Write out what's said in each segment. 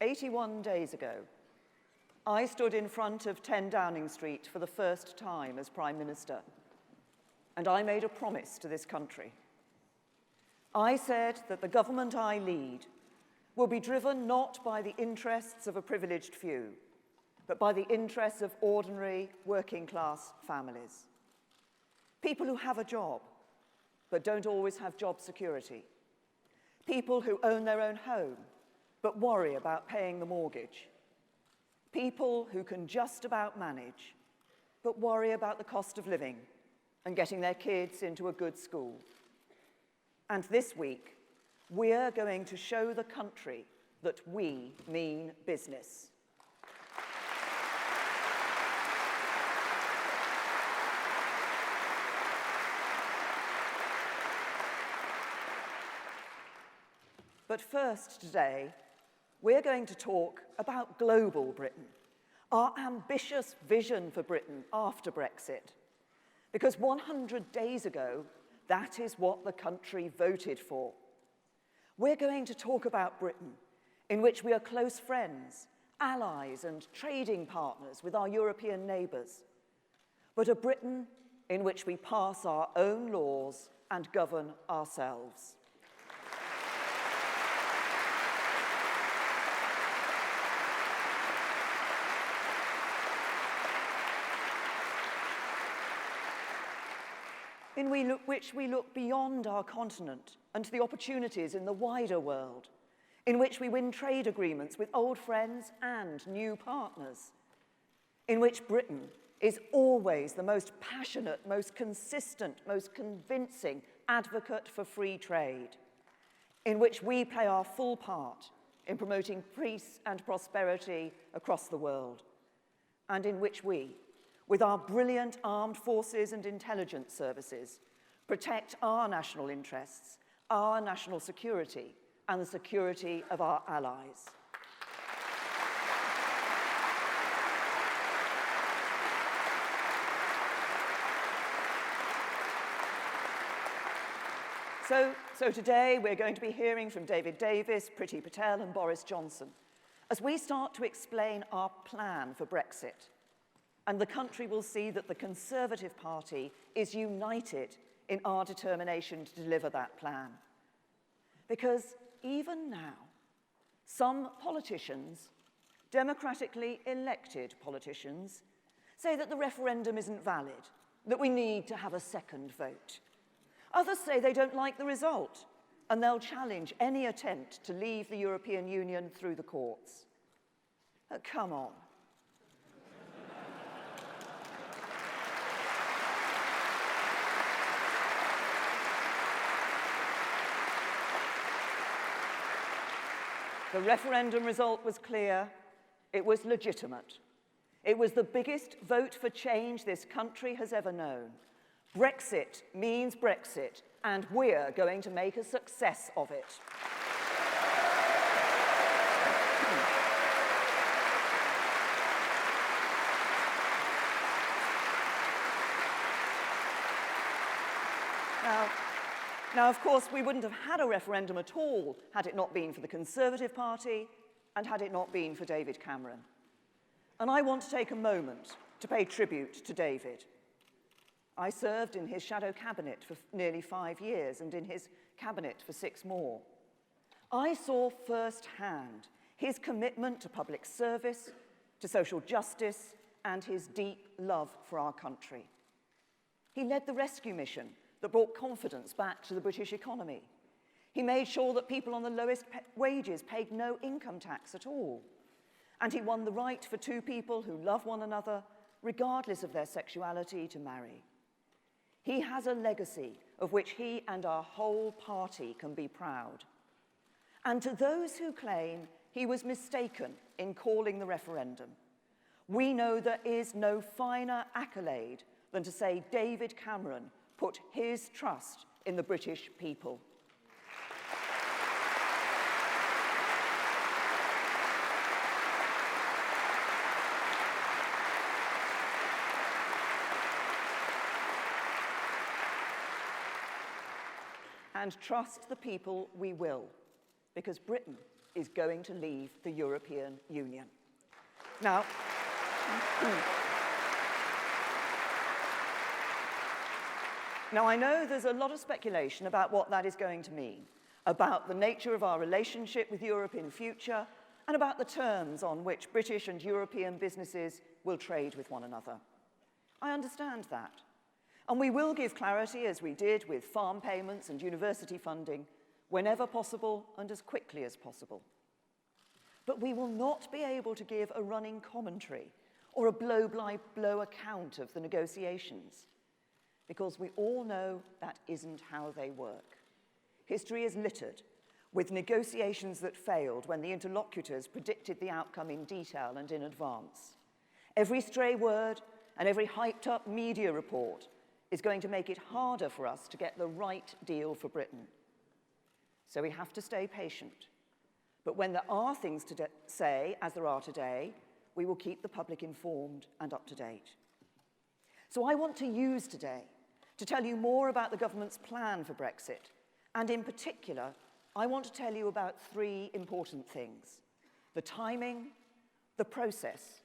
"81 days ago, I stood in front of 10 Downing Street for the first time as Prime Minister, and I made a promise to this country. I said that the government I lead will be driven not by the interests of a privileged few, but by the interests of ordinary working-class families. People who have a job, but don't always have job security. People who own their own home, but worry about paying the mortgage. People who can just about manage, but worry about the cost of living and getting their kids into a good school. And this week, we're going to show the country that we mean business. But first today, we're going to talk about global Britain, our ambitious vision for Britain after Brexit. Because 100 days ago, that is what the country voted for. We're going to talk about Britain, in which we are close friends, allies, and trading partners with our European neighbours, but a Britain in which we pass our own laws and govern ourselves. In which we look beyond our continent and to the opportunities in the wider world, in which we win trade agreements with old friends and new partners, in which Britain is always the most passionate, most consistent, most convincing advocate for free trade, in which we play our full part in promoting peace and prosperity across the world, and in which we, with our brilliant armed forces and intelligence services, protect our national interests, our national security, and the security of our allies. So today we're going to be hearing from David Davis, Priti Patel, and Boris Johnson as we start to explain our plan for Brexit. And the country will see that the Conservative Party is united in our determination to deliver that plan. Because even now, some politicians, democratically elected politicians, say that the referendum isn't valid, that we need to have a second vote. Others say they don't like the result, and they'll challenge any attempt to leave the European Union through the courts. Come on. The referendum result was clear. It was legitimate. It was the biggest vote for change this country has ever known. Brexit means Brexit, and we're going to make a success of it. Now, of course, we wouldn't have had a referendum at all had it not been for the Conservative Party and had it not been for David Cameron. And I want to take a moment to pay tribute to David. I served in his shadow cabinet for nearly 5 years and in his cabinet for 6 more. I saw firsthand his commitment to public service, to social justice, and his deep love for our country. He led the rescue mission that brought confidence back to the British economy. He made sure that people on the lowest wages paid no income tax at all. And he won the right for 2 people who love one another, regardless of their sexuality, to marry. He has a legacy of which he and our whole party can be proud. And to those who claim he was mistaken in calling the referendum, we know there is no finer accolade than to say David Cameron put his trust in the British people. And trust the people we will, because Britain is going to leave the European Union. Now, I know there's a lot of speculation about what that is going to mean, about the nature of our relationship with Europe in future, and about the terms on which British and European businesses will trade with one another. I understand that. And we will give clarity, as we did with farm payments and university funding, whenever possible and as quickly as possible. But we will not be able to give a running commentary or a blow-by-blow account of the negotiations, because we all know that isn't how they work. History is littered with negotiations that failed when the interlocutors predicted the outcome in detail and in advance. Every stray word and every hyped-up media report is going to make it harder for us to get the right deal for Britain. So we have to stay patient. But when there are things to say, as there are today, we will keep the public informed and up to date. So I want to use today to tell you more about the government's plan for Brexit. And in particular, I want to tell you about three important things: the timing, the process,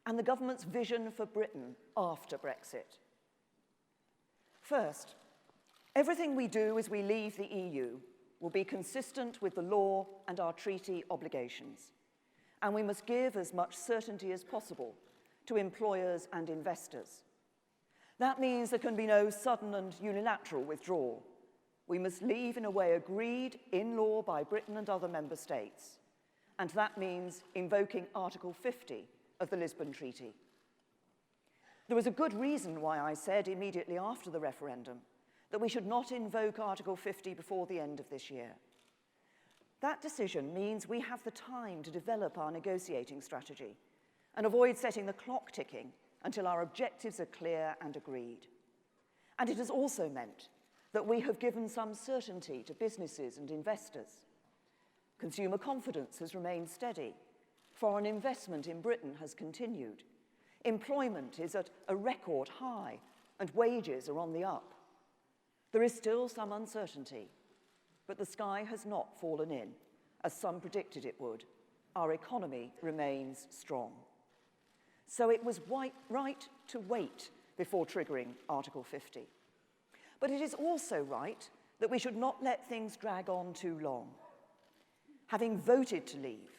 and the government's vision for Britain after Brexit. First, everything we do as we leave the EU will be consistent with the law and our treaty obligations, and we must give as much certainty as possible to employers and investors. That means there can be no sudden and unilateral withdrawal. We must leave in a way agreed in law by Britain and other member states, and that means invoking Article 50 of the Lisbon Treaty. There was a good reason why I said immediately after the referendum that we should not invoke Article 50 before the end of this year. That decision means we have the time to develop our negotiating strategy and avoid setting the clock ticking until our objectives are clear and agreed. And it has also meant that we have given some certainty to businesses and investors. Consumer confidence has remained steady. Foreign investment in Britain has continued. Employment is at a record high, and wages are on the up. There is still some uncertainty, but the sky has not fallen in, as some predicted it would. Our economy remains strong. So it was right to wait before triggering Article 50. But it is also right that we should not let things drag on too long. Having voted to leave,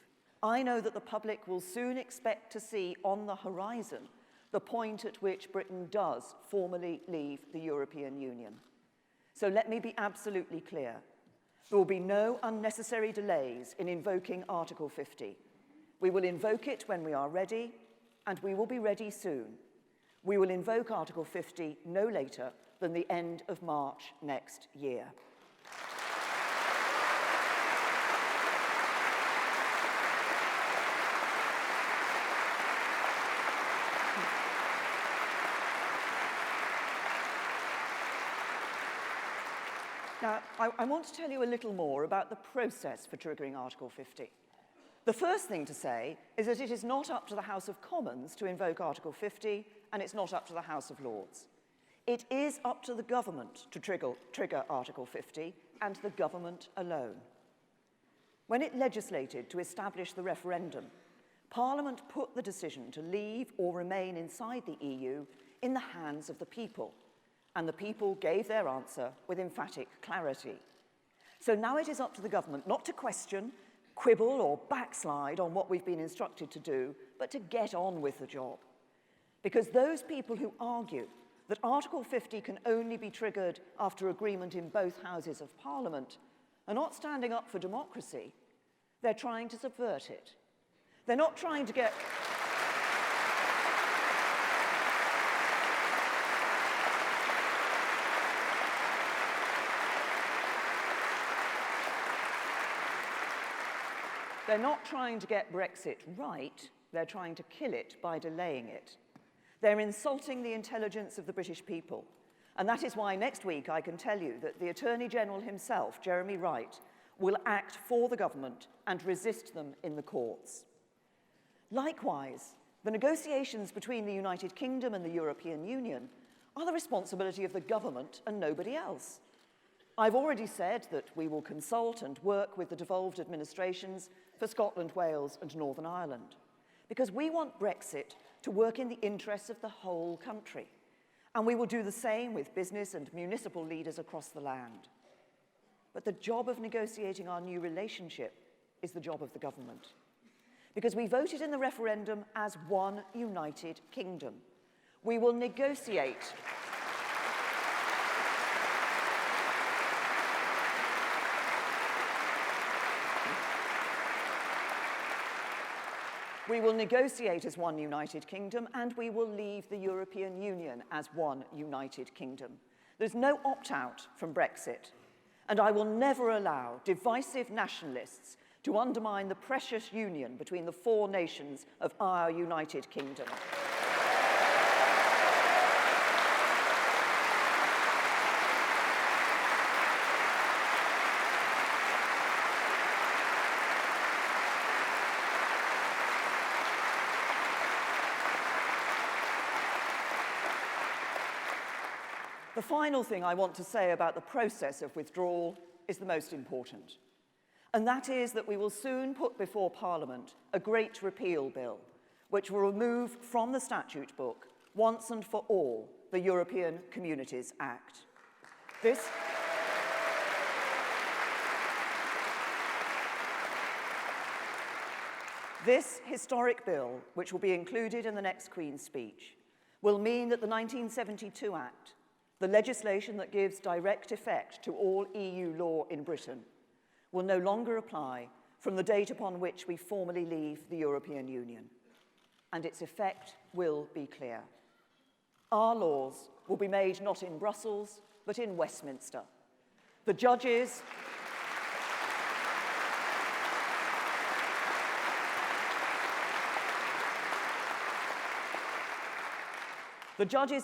I know that the public will soon expect to see on the horizon the point at which Britain does formally leave the European Union. So let me be absolutely clear. There will be no unnecessary delays in invoking Article 50. We will invoke it when we are ready, and we will be ready soon. We will invoke Article 50 no later than the end of March next year. Now, I want to tell you a little more about the process for triggering Article 50. The first thing to say is that it is not up to the House of Commons to invoke Article 50, and it's not up to the House of Lords. It is up to the government to trigger Article 50, and the government alone. When it legislated to establish the referendum, Parliament put the decision to leave or remain inside the EU in the hands of the people, and the people gave their answer with emphatic clarity. So now it is up to the government not to question, quibble or backslide on what we've been instructed to do, but to get on with the job. Because those people who argue that Article 50 can only be triggered after agreement in both houses of Parliament are not standing up for democracy. They're trying to subvert it. They're not trying to get... They're not trying to get Brexit right, They're trying to kill it by delaying it. They're insulting the intelligence of the British people. And that is why next week I can tell you that the Attorney General himself, Jeremy Wright, will act for the government and resist them in the courts. Likewise, the negotiations between the United Kingdom and the European Union are the responsibility of the government and nobody else. I've already said that we will consult and work with the devolved administrations for Scotland, Wales, and Northern Ireland, because we want Brexit to work in the interests of the whole country. And we will do the same with business and municipal leaders across the land. But the job of negotiating our new relationship is the job of the government. Because we voted in the referendum as one united kingdom. We will negotiate. We will negotiate as one united kingdom, and we will leave the European Union as one united kingdom. There's no opt-out from Brexit, and I will never allow divisive nationalists to undermine the precious union between the four nations of our united kingdom. The final thing I want to say about the process of withdrawal is the most important, and that is that we will soon put before Parliament a great repeal bill, which will remove from the statute book, once and for all, the European Communities Act. This historic bill, which will be included in the next Queen's speech, will mean that the 1972 Act, the legislation that gives direct effect to all EU law in Britain, will no longer apply from the date upon which we formally leave the European Union. And its effect will be clear. Our laws will be made not in Brussels, but in Westminster. The judges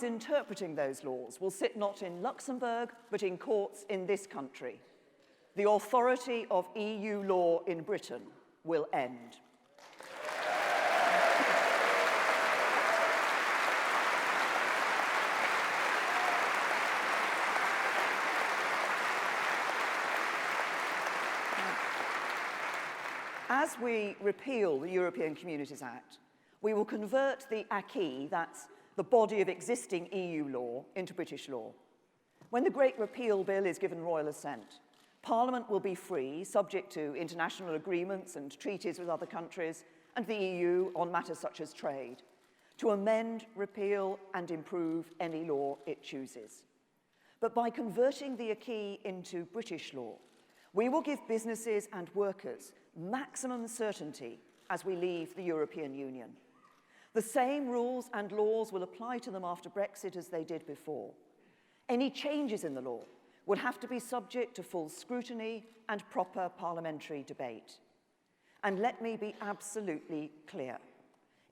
interpreting those laws will sit not in Luxembourg, but in courts in this country. The authority of EU law in Britain will end. As we repeal the European Communities Act, we will convert the acquis, that's the body of existing EU law, into British law. When the Great Repeal Bill is given royal assent, Parliament will be free, subject to international agreements and treaties with other countries and the EU on matters such as trade, to amend, repeal, and improve any law it chooses. But by converting the acquis into British law, we will give businesses and workers maximum certainty as we leave the European Union. The same rules and laws will apply to them after Brexit as they did before. Any changes in the law would have to be subject to full scrutiny and proper parliamentary debate. And let me be absolutely clear.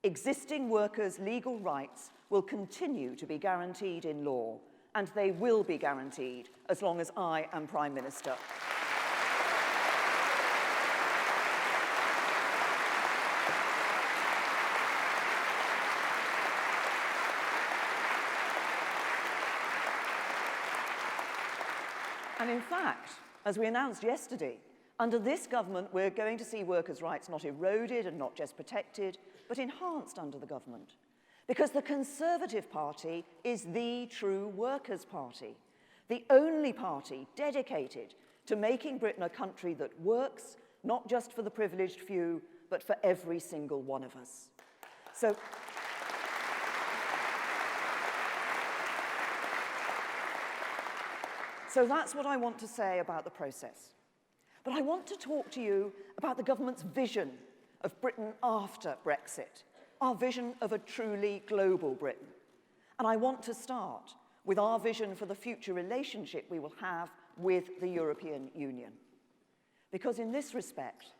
Existing workers' legal rights will continue to be guaranteed in law, and they will be guaranteed as long as I am Prime Minister. And in fact, as we announced yesterday, under this government, we're going to see workers' rights not eroded and not just protected, but enhanced under the government. Because the Conservative Party is the true workers' party, the only party dedicated to making Britain a country that works, not just for the privileged few, but for every single one of us. So that's what I want to say about the process. But I want to talk to you about the government's vision of Britain after Brexit, our vision of a truly global Britain. And I want to start with our vision for the future relationship we will have with the European Union. Because in this respect,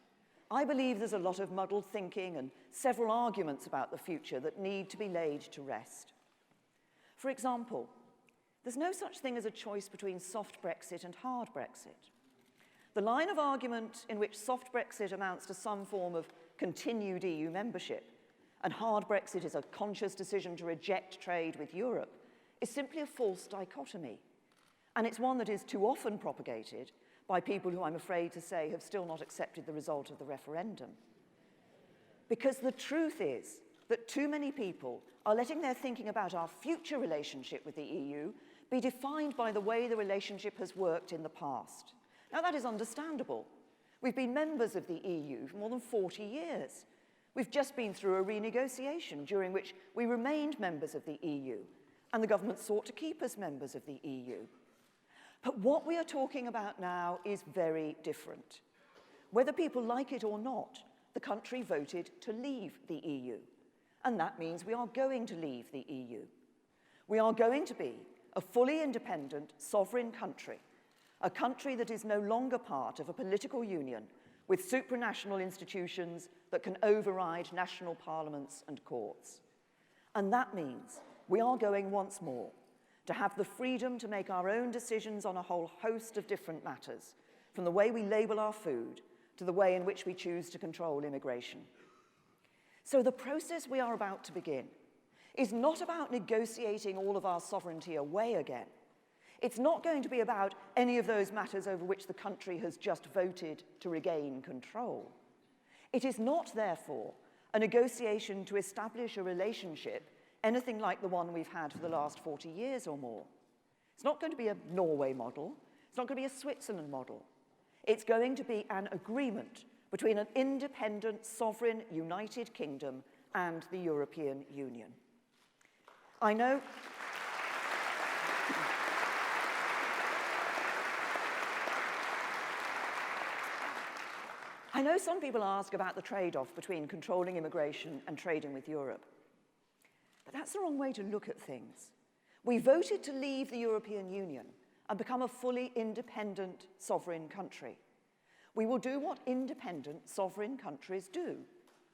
I believe there's a lot of muddled thinking and several arguments about the future that need to be laid to rest. For example, there's no such thing as a choice between soft Brexit and hard Brexit. The line of argument in which soft Brexit amounts to some form of continued EU membership and hard Brexit is a conscious decision to reject trade with Europe is simply a false dichotomy. And it's one that is too often propagated by people who, I'm afraid to say, have still not accepted the result of the referendum. Because the truth is that too many people are letting their thinking about our future relationship with the EU be defined by the way the relationship has worked in the past. Now, that is understandable. We've been members of the EU for more than 40 years. We've just been through a renegotiation during which we remained members of the EU, and the government sought to keep us members of the EU. But what we are talking about now is very different. Whether people like it or not, the country voted to leave the EU. And that means we are going to leave the EU. We are going to be a fully independent, sovereign country, a country that is no longer part of a political union with supranational institutions that can override national parliaments and courts. And that means we are going once more to have the freedom to make our own decisions on a whole host of different matters, from the way we label our food to the way in which we choose to control immigration. So the process we are about to begin is not about negotiating all of our sovereignty away again. It's not going to be about any of those matters over which the country has just voted to regain control. It is not, therefore, a negotiation to establish a relationship anything like the one we've had for the last 40 years or more. It's not going to be a Norway model. It's not going to be a Switzerland model. It's going to be an agreement between an independent, sovereign, United Kingdom and the European Union. I know some people ask about the trade-off between controlling immigration and trading with Europe. But that's the wrong way to look at things. We voted to leave the European Union and become a fully independent, sovereign country. We will do what independent, sovereign countries do.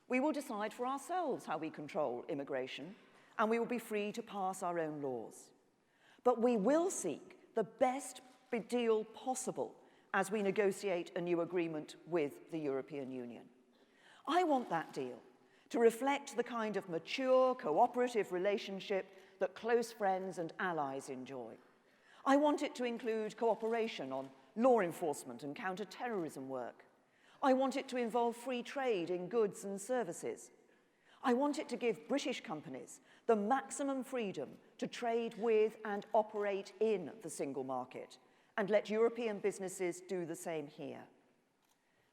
We will decide for ourselves how we control immigration, and we will be free to pass our own laws. But we will seek the best deal possible as we negotiate a new agreement with the European Union. I want that deal to reflect the kind of mature, cooperative relationship that close friends and allies enjoy. I want it to include cooperation on law enforcement and counter-terrorism work. I want it to involve free trade in goods and services. I want it to give British companies the maximum freedom to trade with and operate in the single market, and let European businesses do the same here.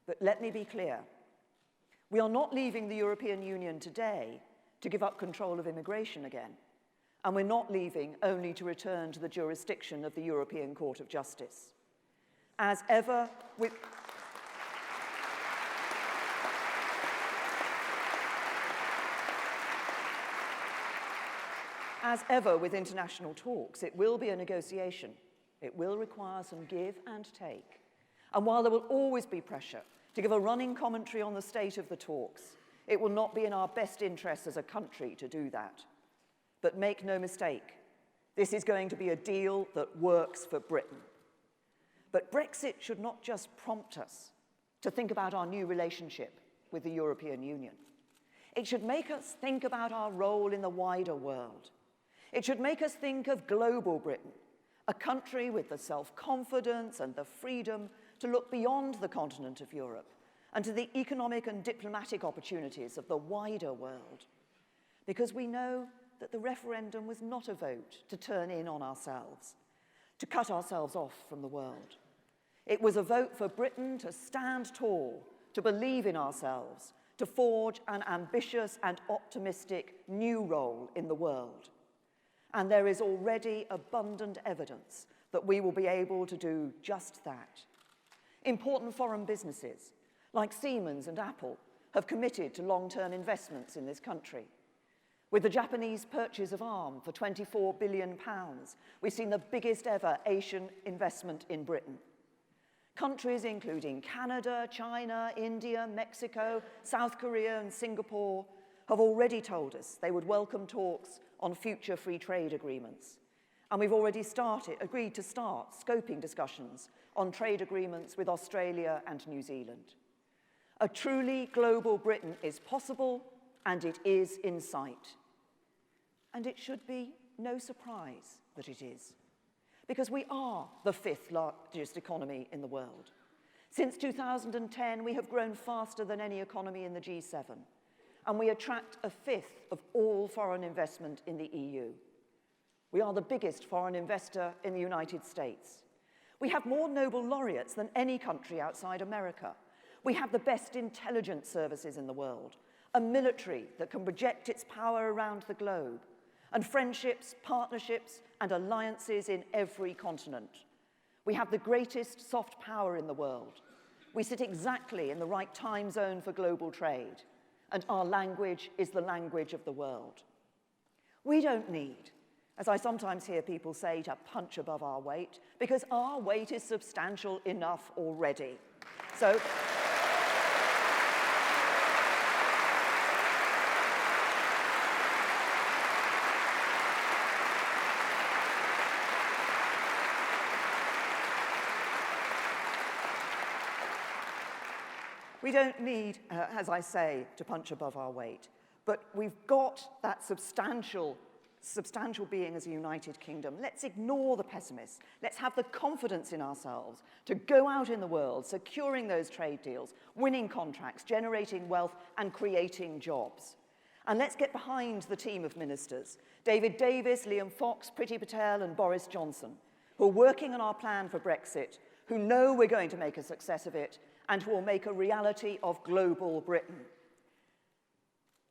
But let me be clear. We are not leaving the European Union today to give up control of immigration again. And we're not leaving only to return to the jurisdiction of the European Court of Justice. As ever with international talks, it will be a negotiation. It will require some give and take. And while there will always be pressure to give a running commentary on the state of the talks, it will not be in our best interests as a country to do that. But make no mistake, this is going to be a deal that works for Britain. But Brexit should not just prompt us to think about our new relationship with the European Union. It should make us think about our role in the wider world. It should make us think of global Britain, a country with the self-confidence and the freedom to look beyond the continent of Europe and to the economic and diplomatic opportunities of the wider world. Because we know that the referendum was not a vote to turn in on ourselves, to cut ourselves off from the world. It was a vote for Britain to stand tall, to believe in ourselves, to forge an ambitious and optimistic new role in the world. And there is already abundant evidence that we will be able to do just that. Important foreign businesses, like Siemens and Apple, have committed to long-term investments in this country. With the Japanese purchase of Arm for £24 billion, we've seen the biggest ever Asian investment in Britain. Countries including Canada, China, India, Mexico, South Korea, and Singapore have already told us they would welcome talks on future free trade agreements. And we've already agreed to start scoping discussions on trade agreements with Australia and New Zealand. A truly global Britain is possible, and it is in sight. And it should be no surprise that it is, because we are the 5th largest economy in the world. Since 2010, we have grown faster than any economy in the G7, and we attract a 5th of all foreign investment in the EU. We are the biggest foreign investor in the United States. We have more Nobel laureates than any country outside America. We have the best intelligence services in the world, a military that can project its power around the globe, and friendships, partnerships, and alliances in every continent. We have the greatest soft power in the world. We sit exactly in the right time zone for global trade, and our language is the language of the world. We don't need, as I sometimes hear people say, to punch above our weight, because our weight is substantial enough already. So, we don't need, as I say, to punch above our weight, but we've got that substantial being as a united kingdom. Let's ignore the pessimists. Let's have the confidence in ourselves to go out in the world, securing those trade deals, winning contracts, generating wealth, and creating jobs. And let's get behind the team of ministers, David Davis, Liam Fox, Priti Patel, and Boris Johnson, who are working on our plan for Brexit, who know we're going to make a success of it, and who will make a reality of global Britain.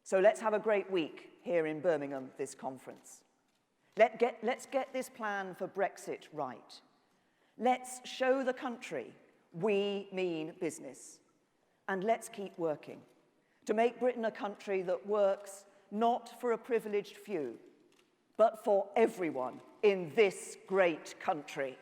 So let's have a great week here in Birmingham, this conference. Let's get this plan for Brexit right. Let's show the country we mean business. And let's keep working to make Britain a country that works not for a privileged few, but for everyone in this great country.